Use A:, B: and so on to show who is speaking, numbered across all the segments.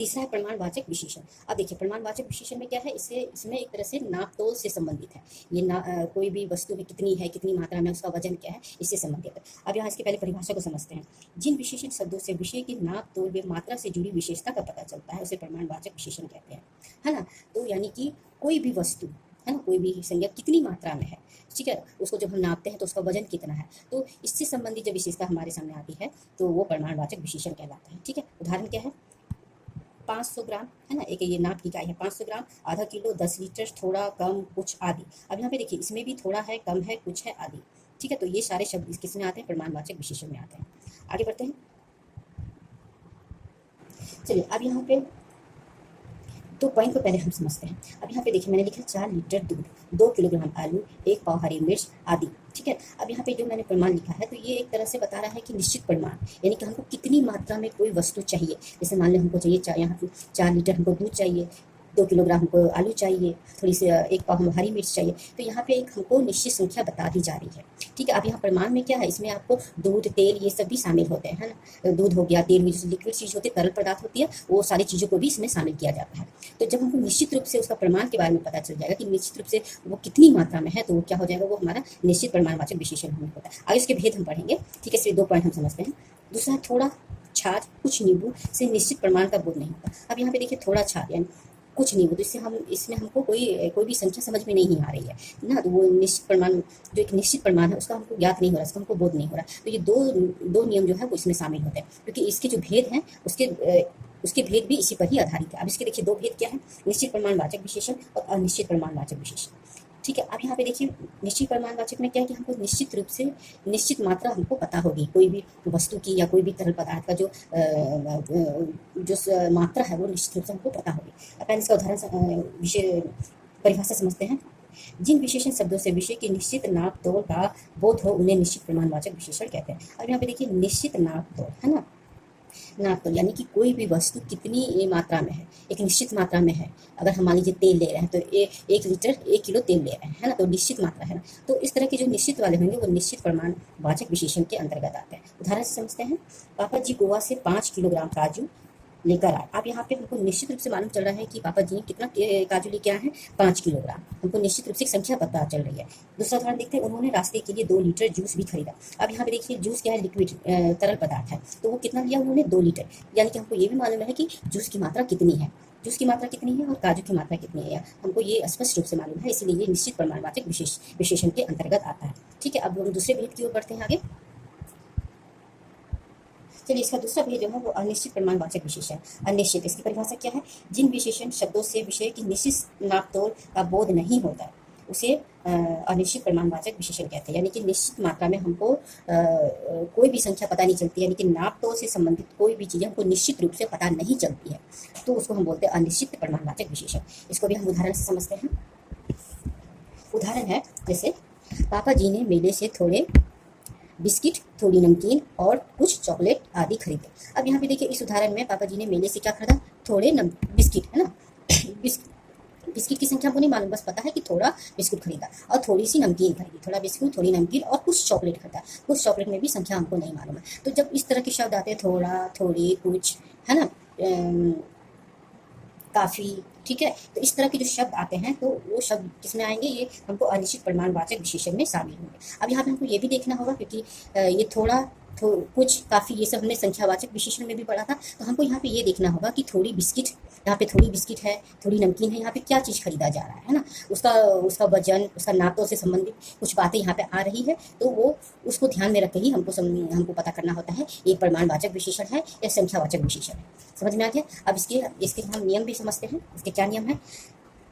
A: तीसरा है प्रमाणवाचक विशेषण। अब देखिए प्रमाणवाचक विशेषण में क्या है, इसमें एक तरह से नाप तोल से संबंधित है। ये कोई भी वस्तु में कितनी है, कितनी मात्रा में, उसका वजन क्या है, इससे संबंधित है। अब यहाँ इसके पहले परिभाषा को समझते हैं। जिन विशेषण शब्दों से विषय की नाप तोल व मात्रा से जुड़ी विशेषता का पता चलता है उसे प्रमाणवाचक विशेषण कहते हैं, है ना। तो यानी कि कोई भी वस्तु, है ना, कोई भी संज्ञा कितनी मात्रा में है, ठीक है, उसको जब हम नापते हैं तो उसका वजन कितना है, तो इससे संबंधित जब विशेषता हमारे सामने आती है तो वो प्रमाणवाचक विशेषण कहलाता है। ठीक है, उदाहरण क्या है, 500 ग्राम, है ना, एक ये नाप की इकाई है, 500 ग्राम, आधा किलो, 10 लीटर, थोड़ा, कम, कुछ, आदि। अब यहाँ पे देखिए इसमें भी थोड़ा है, कम है, कुछ है, आदि। ठीक है, तो ये सारे शब्द किसमें आते हैं, प्रमाणवाचक विशेषण में आते हैं। आगे बढ़ते हैं। चलिए अब यहाँ पे तो पॉइंट को पहले हम समझते हैं। अब यहाँ पे देखिए मैंने लिखा 4 लीटर दूध, 2 किलोग्राम आलू, 1 पाव हरी मिर्च, आदि। ठीक है, अब यहाँ पे जो मैंने प्रमाण लिखा है तो ये एक तरह से बता रहा है कि निश्चित परिमाण, यानी कि हमको कितनी मात्रा में कोई वस्तु चाहिए। जैसे मान लो हमको चाहिए यहाँ पे 4 लीटर हमको दूध चाहिए, 2 किलोग्राम हमको आलू चाहिए, थोड़ी सी 1 पाव हम हरी मिर्च चाहिए। तो यहाँ पे एक हमको निश्चित संख्या बता दी जा रही है। ठीक है, अब यहाँ प्रमाण में क्या है, इसमें आपको दूध, तेल, ये सब भी शामिल होते हैं, है ना। दूध हो गया, तेल, जो लिक्विड चीज़ होती है, तरल पदार्थ होती है, वो सारी चीज़ों को भी इसमें शामिल किया जाता है। तो जब हमको निश्चित रूप से उसका प्रमाण के बारे में पता चल जाएगा कि निश्चित रूप से वो कितनी मात्रा में है, तो वो क्या हो जाएगा, वो हमारा निश्चित प्रमाणवाचक विशेषण हमें होता है। आगे इसके भेद हम पढ़ेंगे। ठीक है, इसलिए 2 पॉइंट हम समझते हैं। दूसरा है थोड़ा छाछ, कुछ नींबू से निश्चित प्रमाण का बोध नहीं होता। अब यहाँ पे देखिए थोड़ा छाछ यानी कुछ नींबू, तो इसमें हमको कोई भी संख्या समझ में नहीं आ रही है ना, तो वो निश्चित प्रमाण, जो एक निश्चित प्रमाण है उसका हमको ज्ञात नहीं हो रहा, इसका हमको बोध नहीं हो रहा। तो ये दो नियम जो है वो इसमें शामिल होते हैं, क्योंकि इसके जो भेद हैं उसके भेद भी इसी पर ही आधारित है। अब इसके देखिए 2 भेद क्या है, निश्चित प्रमाणवाचक विशेषण और अनिश्चित प्रमाणवाचक विशेषण। ठीक है, अब यहाँ पे देखिए निश्चित प्रमाणवाचक में क्या है कि हमको निश्चित रूप से निश्चित मात्रा हमको पता होगी, कोई भी वस्तु की या कोई भी तरल पदार्थ का जो मात्रा है वो निश्चित रूप से हमको पता होगी। अपन इसका उदाहरण विषय परिभाषा समझते हैं। जिन विशेषण शब्दों से विषय की निश्चित नाप तोल का बोध हो उन्हें निश्चित प्रमाणवाचक विशेषण कहते हैं। अब यहाँ पे देखिए निश्चित नाप तोल, है ना, नाप तोल यानी कि कोई भी वस्तु कितनी मात्रा में है, एक निश्चित मात्रा में है। अगर हम मान लीजिए तेल ले रहे हैं तो 1 लीटर 1 किलो तेल ले रहे हैं, है ना, तो निश्चित मात्रा है ना। तो इस तरह के जो निश्चित वाले होंगे वो निश्चित प्रमाणवाचक विशेषण के अंतर्गत आते हैं। उदाहरण से समझते हैं, पापा जी गोवा से 5 किलोग्राम काजू लेकर आए। अब यहाँ पे हमको निश्चित रूप से मालूम चल रहा है कि पापा जी ने कितना काजू लेके आए हैं, 5 किलोग्राम। हमको निश्चित रूप से एक संख्या पता चल रही है। दूसरा उदाहरण देखते हैं, उन्होंने रास्ते के लिए 2 लीटर जूस भी खरीदा। अब यहाँ पे देखिए जूस क्या है, लिक्विड तरल पदार्थ है, तो वो कितना लिया उन्होंने, 2 लीटर। यानी कि हमको ये भी मालूम है कि जूस की मात्रा कितनी है, जूस की मात्रा कितनी है और काजू की मात्रा कितनी है, हमको ये स्पष्ट रूप से मालूम है, इसीलिए ये निश्चित प्रमाणवाचक विशेषण के अंतर्गत आता है। ठीक है, अब हम दूसरे भेद की ओर बढ़ते हैं आगे। चलिए इसका दूसरा भेद जो है वो अनिश्चित प्रमाणवाचक विशेषण। अनिश्चित, इसकी परिभाषा क्या है, जिन विशेषण शब्दों से विषय की निश्चित नापतोल का बोध नहीं होता उसे अनिश्चित प्रमाणवाचक विशेषण कहते हैं। यानी कि निश्चित मात्रा में हमको कोई भी संख्या पता नहीं चलती, यानी कि नापतोल से संबंधित कोई भी चीज़ हमको निश्चित रूप से पता नहीं चलती है, तो उसको हम बोलते हैं अनिश्चित प्रमाणवाचक विशेषण। इसको भी हम उदाहरण से समझते हैं। उदाहरण है जैसे, पापा जी ने मेले से थोड़े बिस्किट, थोड़ी नमकीन और कुछ चॉकलेट आदि खरीदे। अब यहाँ पे देखिए इस उदाहरण में पापा जी ने मेले से क्या खरीदा, थोड़े बिस्किट, है ना। बिस्किट की संख्या हमको नहीं मालूम, बस पता है कि थोड़ा बिस्कुट खरीदा और थोड़ी सी नमकीन खरीदी, थोड़ा बिस्कुट, थोड़ी नमकीन और कुछ चॉकलेट खरीदा। कुछ चॉकलेट में भी संख्या हमको नहीं मालूम है। तो जब इस तरह के शब्द आते हैं, थोड़ा, थोड़ी, कुछ, है ना, काफ़ी, ठीक है, तो इस तरह के जो शब्द आते हैं तो वो शब्द किसमें आएंगे, ये हमको अनिश्चित प्रमाणवाचक विशेषण में शामिल होंगे। अब यहाँ पे हमको ये भी देखना होगा, क्योंकि ये थोड़ा, कुछ, काफ़ी, ये सब हमने संख्यावाचक विशेषण में भी पढ़ा था, तो हमको यहाँ पे ये देखना होगा कि थोड़ी बिस्किट, यहाँ पे थोड़ी बिस्किट है, थोड़ी नमकीन है, यहाँ पे क्या चीज़ खरीदा जा रहा है ना, उसका वजन, उसका नापतोल से संबंधित कुछ बातें यहाँ पे आ रही है, तो वो उसको ध्यान में रख के ही हमको पता करना होता है ये प्रमाणवाचक विशेषण है या संख्यावाचक विशेषण है। समझ में आ गया। अब इसके हम नियम भी समझते हैं। इसके क्या नियम है,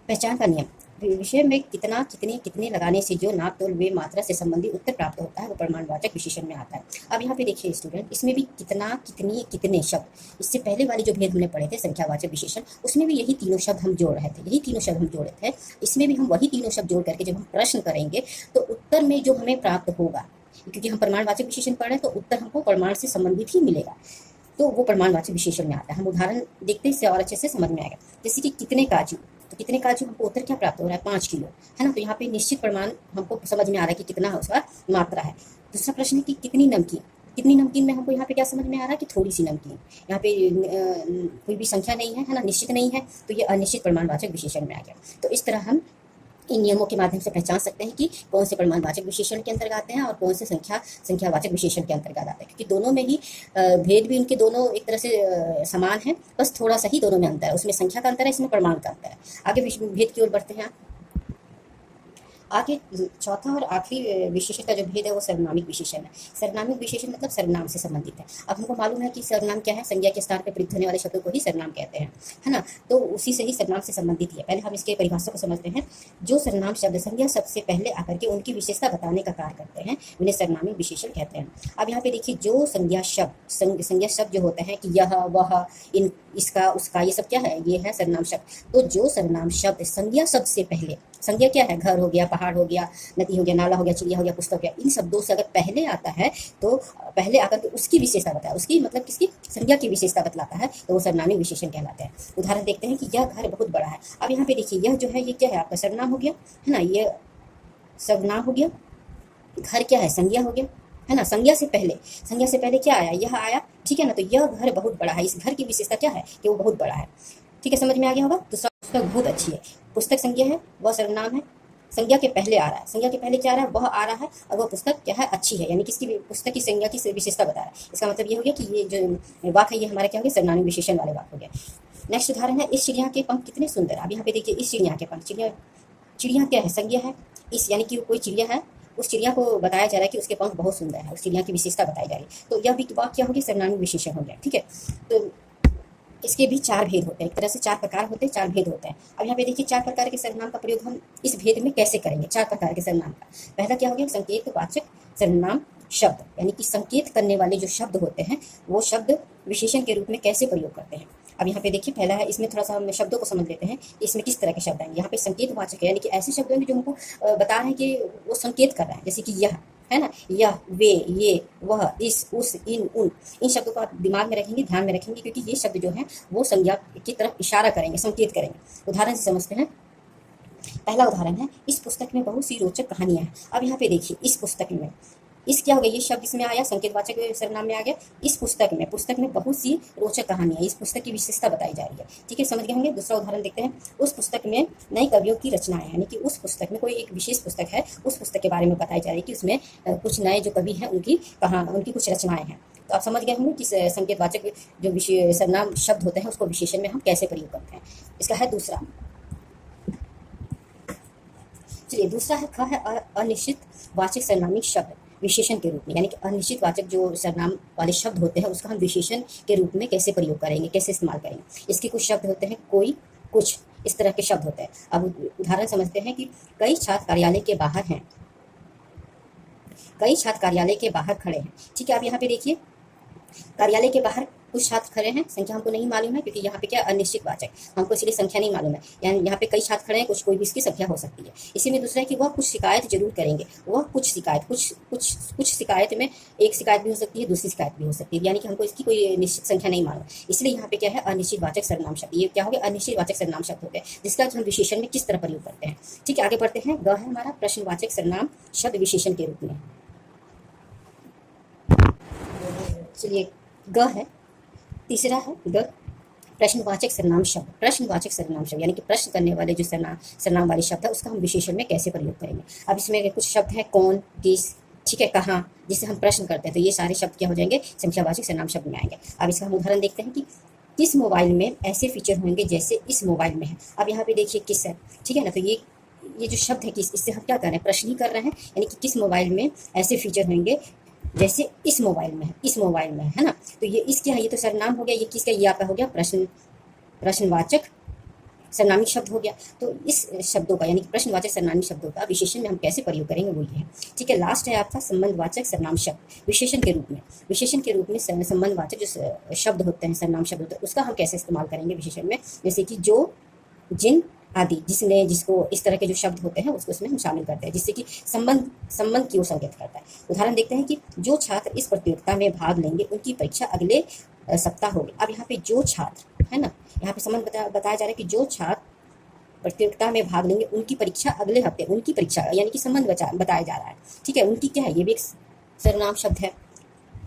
A: पहचान का नियम, विषय में कितना, कितने, कितने लगाने से जो नाप तोल व मात्रा से संबंधित उत्तर प्राप्त होता है वो प्रमाणवाचक विशेषण में आता है। अब यहाँ पे देखिए स्टूडेंट, इसमें भी कितना, कितनी, कितने शब्द, इससे पहले वाले जो भेद हमने पढ़े थे संख्यावाचक विशेषण, उसमें भी यही तीनों शब्द हम जोड़ रहे थे, यही तीनों शब्द हम जोड़े थे। इसमें भी हम वही तीनों शब्द जोड़ करके जब हम प्रश्न करेंगे तो उत्तर में जो हमें प्राप्त होगा, क्योंकि हम प्रमाणवाचक विशेषण पढ़ रहे हैं तो उत्तर हमको प्रमाण से संबंधित ही मिलेगा, तो वो प्रमाणवाचक विशेषण में आता है। हम उदाहरण देखते हैं, इससे और अच्छे से समझ में आएगा। जैसे कि कितने काजू, तो कितने काजू हमको उत्तर क्या प्राप्त हो रहा है, 5 किलो, है ना। तो यहाँ पे निश्चित प्रमाण हमको समझ में आ रहा है कि कितना उसका मात्रा है। दूसरा प्रश्न है कि कितनी नमकीन, कितनी नमकीन में हमको यहाँ पे क्या समझ में आ रहा है कि थोड़ी सी नमकीन। यहाँ पे कोई भी संख्या नहीं है ना, निश्चित नहीं है, तो ये अनिश्चित प्रमाणवाचक विशेषण में आ गया। तो इस तरह हम इन नियमों के माध्यम से पहचान सकते हैं कि कौन से प्रमाणवाचक विशेषण के अंतर्गत आते हैं और कौन से संख्यावाचक विशेषण के अंतर्गत आते हैं, क्योंकि दोनों में ही भेद भी उनके दोनों एक तरह से समान है, बस थोड़ा सा ही दोनों में अंतर है। उसमें संख्या का अंतर है, इसमें प्रमाण का अंतर है। आगे भेद की ओर बढ़ते हैं। आगे चौथा और आखिरी विशेषण का जो भेद है वो सर्वनामिक विशेषण है। सर्वनामिक विशेषण मतलब सर्वनाम से संबंधित है। अब हमको मालूम है कि सर्वनाम क्या है, संज्ञा के स्थान पर प्रयुक्त होने वाले शब्दों को ही सर्वनाम कहते हैं, है ना। तो उसी से ही सर्वनाम से संबंधित है। पहले हम इसके परिभाषा को समझते हैं। जो सर्वनाम शब्द संज्ञा शब्द से पहले आकर के उनकी विशेषता बताने का कार्य करते हैं, उन्हें सर्वनामिक विशेषण कहते हैं। अब यहाँ पे देखिए, जो संज्ञा शब्द जो होते हैं कि यह वह इन इसका उसका, ये सब क्या है, ये है सर्वनाम शब्द। तो जो सर्वनाम शब्द संज्ञा शब्द से पहले, संज्ञा क्या है, घर हो गया, पहाड़ हो गया, नदी हो गया, नाला हो गया, चिड़िया हो गया, पुस्तक हो गया, इन शब्दों से अगर पहले आता है तो पहले आकर के उसकी विशेषता बताया, उसकी मतलब किसकी, संज्ञा की विशेषता बतलाता है, तो वो सर्वनामिक विशेषण कहलाते हैं। उदाहरण देखते हैं कि यह घर बहुत बड़ा है। अब यहाँ पे देखिए, यह जो है ये क्या है, आपका सर्वनाम हो गया, है ना, ये सर्वनाम हो गया। घर क्या है, संज्ञा हो गया, है ना। संज्ञा से पहले क्या आया, यह आया, ठीक है ना। तो यह घर बहुत बड़ा है, इस घर की विशेषता क्या है कि वो बहुत बड़ा है, ठीक है, समझ में आ गया होगा। दूसरा, पुस्तक बहुत अच्छी है। पुस्तक संज्ञा है, वह सर्वनाम है, संज्ञा के पहले आ रहा है, संज्ञा के पहले क्या आ रहा है, वह आ रहा है, और वह पुस्तक क्या है, अच्छी है, यानी किसकी पुस्तक की संज्ञा की विशेषता बता रहा है। इसका मतलब ये हो गया कि ये जो वाक्य है ये हमारे क्या हो गया, सर्वनामिक विशेषण वाले वाक्य हो गया। नेक्स्ट उदाहरण है, इस चिड़िया के पंख कितने सुंदर। अब यहाँ पे देखिए, इस चिड़िया के पंख, चिड़िया क्या है, संज्ञा है, इस यानी कि कोई चिड़िया है, उस चिड़िया को बताया जा रहा है कि उसके पंख बहुत सुंदर है, उस चिड़िया की विशेषता बताई जा रही है, तो यह भी वाक्य हो गया, सर्वनामिक विशेषण हो गया, ठीक है। तो इसके भी चार भेद होते हैं, एक तरह से चार प्रकार होते हैं, चार भेद होते हैं। अब यहाँ पे देखिए, चार प्रकार के सर्वनाम का प्रयोग हम इस भेद में कैसे करेंगे। चार प्रकार के सर्वनाम का पहला क्या हो गया, संकेतवाचक सर्वनाम शब्द, यानी कि संकेत करने वाले जो शब्द होते हैं वो शब्द विशेषण के रूप में कैसे प्रयोग करते हैं। अब यहाँ पे देखिए, पहला है, इसमें थोड़ा सा हम शब्दों को समझ लेते हैं, इसमें किस तरह के शब्द आएंगे। यहाँ पे संकेतवाचक है, यानी कि ऐसे शब्द होंगे जो हमको बता रहे हैं कि वो संकेत कर रहा है, जैसे कि यह है ना, यह, वे, ये, वह, इस, उस, इन शब्दों को आप दिमाग में रखेंगे, ध्यान में रखेंगे, क्योंकि ये शब्द जो है वो संज्ञा की तरफ इशारा करेंगे, संकेत करेंगे। उदाहरण से समझते हैं। पहला उदाहरण है, इस पुस्तक में बहुत सी रोचक कहानियां हैं। अब यहाँ पे देखिए, इस पुस्तक में, इस क्या हो गया, ये शब्द इसमें आया, संकेतवाचक सर्वनाम में आ गया। इस पुस्तक में बहुत सी रोचक कहानियां, इस पुस्तक की विशेषता बताई जा रही है, ठीक है, समझ गए होंगे। दूसरा उदाहरण देखते हैं, उस पुस्तक में नए कवियों की रचनाएं, यानी कि उस पुस्तक में कोई एक विशेष पुस्तक है, उस पुस्तक के बारे में बताई जा रही है कि उसमें कुछ नए जो कवि हैं उनकी कुछ रचनाएं हैं। तो आप समझ गए होंगे कि संकेतवाचक जो सर्वनाम शब्द होते हैं उसको विशेषण में हम कैसे प्रयोग करते हैं। इसका है दूसरा, चलिए दूसरा है, ख है, अनिश्चित वाचक सर्वनामिक शब्द विशेषण के रूप में, यानी कि अनिश्चित वाचक जो सर्वनाम वाले शब्द होते हैं उसका हम विशेषण के रूप में कैसे प्रयोग करेंगे, कैसे इस्तेमाल करेंगे। इसके कुछ शब्द होते हैं, कोई, कुछ, इस तरह के शब्द होते हैं। अब उदाहरण समझते हैं कि कई छात्र कार्यालय के बाहर हैं, कई छात्र कार्यालय के बाहर खड़े हैं, ठीक है। अब यहाँ पे देखिए, कार्यालय के बाहर कुछ छात्र खड़े हैं, संख्या हमको नहीं मालूम है, क्योंकि यहाँ पे क्या अनिश्चित वाचक, हमको इसलिए संख्या नहीं मालूम है, यानी यहाँ पे कई छात्र खड़े हैं, कोई भी इसकी संख्या हो सकती है। इसी में दूसरा है कि वह कुछ शिकायत जरूर करेंगे, वह कुछ शिकायत, कुछ शिकायत में एक शिकायत भी हो सकती है, दूसरी शिकायत भी हो सकती है, यानी कि हमको इसकी कोई निश्चित संख्या नहीं मालूम, इसलिए यहाँ पे क्या है, अनिश्चित वाचक सर्वनाम शब्द। ये क्या हो गया, अनिश्चित वाचक सर्वनाम शब्द हो गए, जिसका हम विशेषण में किस तरह प्रयोग करते हैं, ठीक है। आगे बढ़ते हैं, ग है हमारा प्रश्नवाचक सर्वनाम शब्द विशेषण के रूप में। चलिए, ग है। तीसरा है ग, प्रश्नवाचक सर्वनाम शब्द। प्रश्नवाचक सर्वनाम शब्द यानी कि प्रश्न करने वाले जो सर्वनाम वाले शब्द है उसका हम विशेषण में कैसे प्रयोग करेंगे। अब इसमें कुछ शब्द है, कौन, किस, ठीक है, कहाँ, जिससे हम प्रश्न करते हैं, तो ये सारे शब्द क्या हो जाएंगे, संख्यावाचक सर्वनाम शब्द में आएंगे। अब इसका हम उदाहरण देखते हैं कि किस मोबाइल में ऐसे फीचर होंगे जैसे इस मोबाइल में है। अब यहाँ पे देखिए किस है, ठीक है ना, तो ये जो शब्द है किस, इससे हम क्या कर रहे हैं, प्रश्न ही कर रहे हैं, यानी कि किस मोबाइल में ऐसे फीचर होंगे जैसे इस मोबाइल में है, इस मोबाइल में है ना। तो ये इस क्या है, ये तो सर्वनाम हो गया, ये किसका, ये आपका हो गया प्रश्नवाचक सर्वनामिक शब्द हो गया। तो इस शब्दों का यानी कि प्रश्नवाचक सर्वनामिक शब्दों का विशेषण में हम कैसे प्रयोग करेंगे वो ये है, ठीक है। लास्ट है आपका संबंधवाचक सर्वनाम शब्द विशेषण के रूप में। विशेषण के रूप में संबंधवाचक जो शब्द होते हैं, सर्वनाम शब्द होते हैं, उसका हम कैसे इस्तेमाल करेंगे विशेषण में, जैसे कि जो, जिन आदि, जिसने, जिसको, इस तरह के जो शब्द होते हैं उसको उसमें हम शामिल करते हैं, जिससे कि संबंध की ओर संकेत करता है। उदाहरण देखते हैं कि जो छात्र इस प्रतियोगिता में भाग लेंगे उनकी परीक्षा अगले सप्ताह होगी। अब यहाँ पे जो छात्र है ना, यहाँ पे संबंध बताया जा रहा है कि जो छात्र प्रतियोगिता में भाग लेंगे उनकी परीक्षा अगले हफ्ते, उनकी परीक्षा यानी कि संबंध बताया जा रहा है, ठीक है। उनकी क्या है, ये भी एक सर्वनाम शब्द है।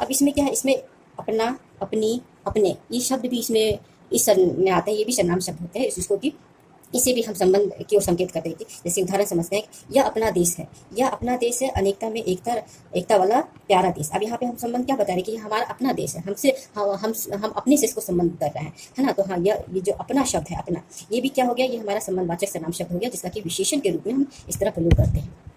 A: अब इसमें क्या है, इसमें अपना, अपनी, अपने, ये शब्द भी इसमें इस में आते हैं, ये भी सर्वनाम शब्द होते हैं, इसको भी, इसे भी हम संबंध की ओर संकेत करते हैं। जैसे उदाहरण समझते हैं, यह अपना देश है, यह अपना देश है, अनेकता में एकता, एकता वाला प्यारा देश। अब यहाँ पे हम संबंध क्या बता रहे हैं कि ये हमारा अपना देश है, हमसे हम अपने से इसको संबंध कर रहे हैं, है ना। तो हाँ, ये जो अपना शब्द है, अपना, ये भी क्या हो गया, ये हमारा संबंधवाचक सर्वनाम शब्द हो गया, जिसका कि विशेषण के रूप में हम इस तरह प्रयोग करते हैं।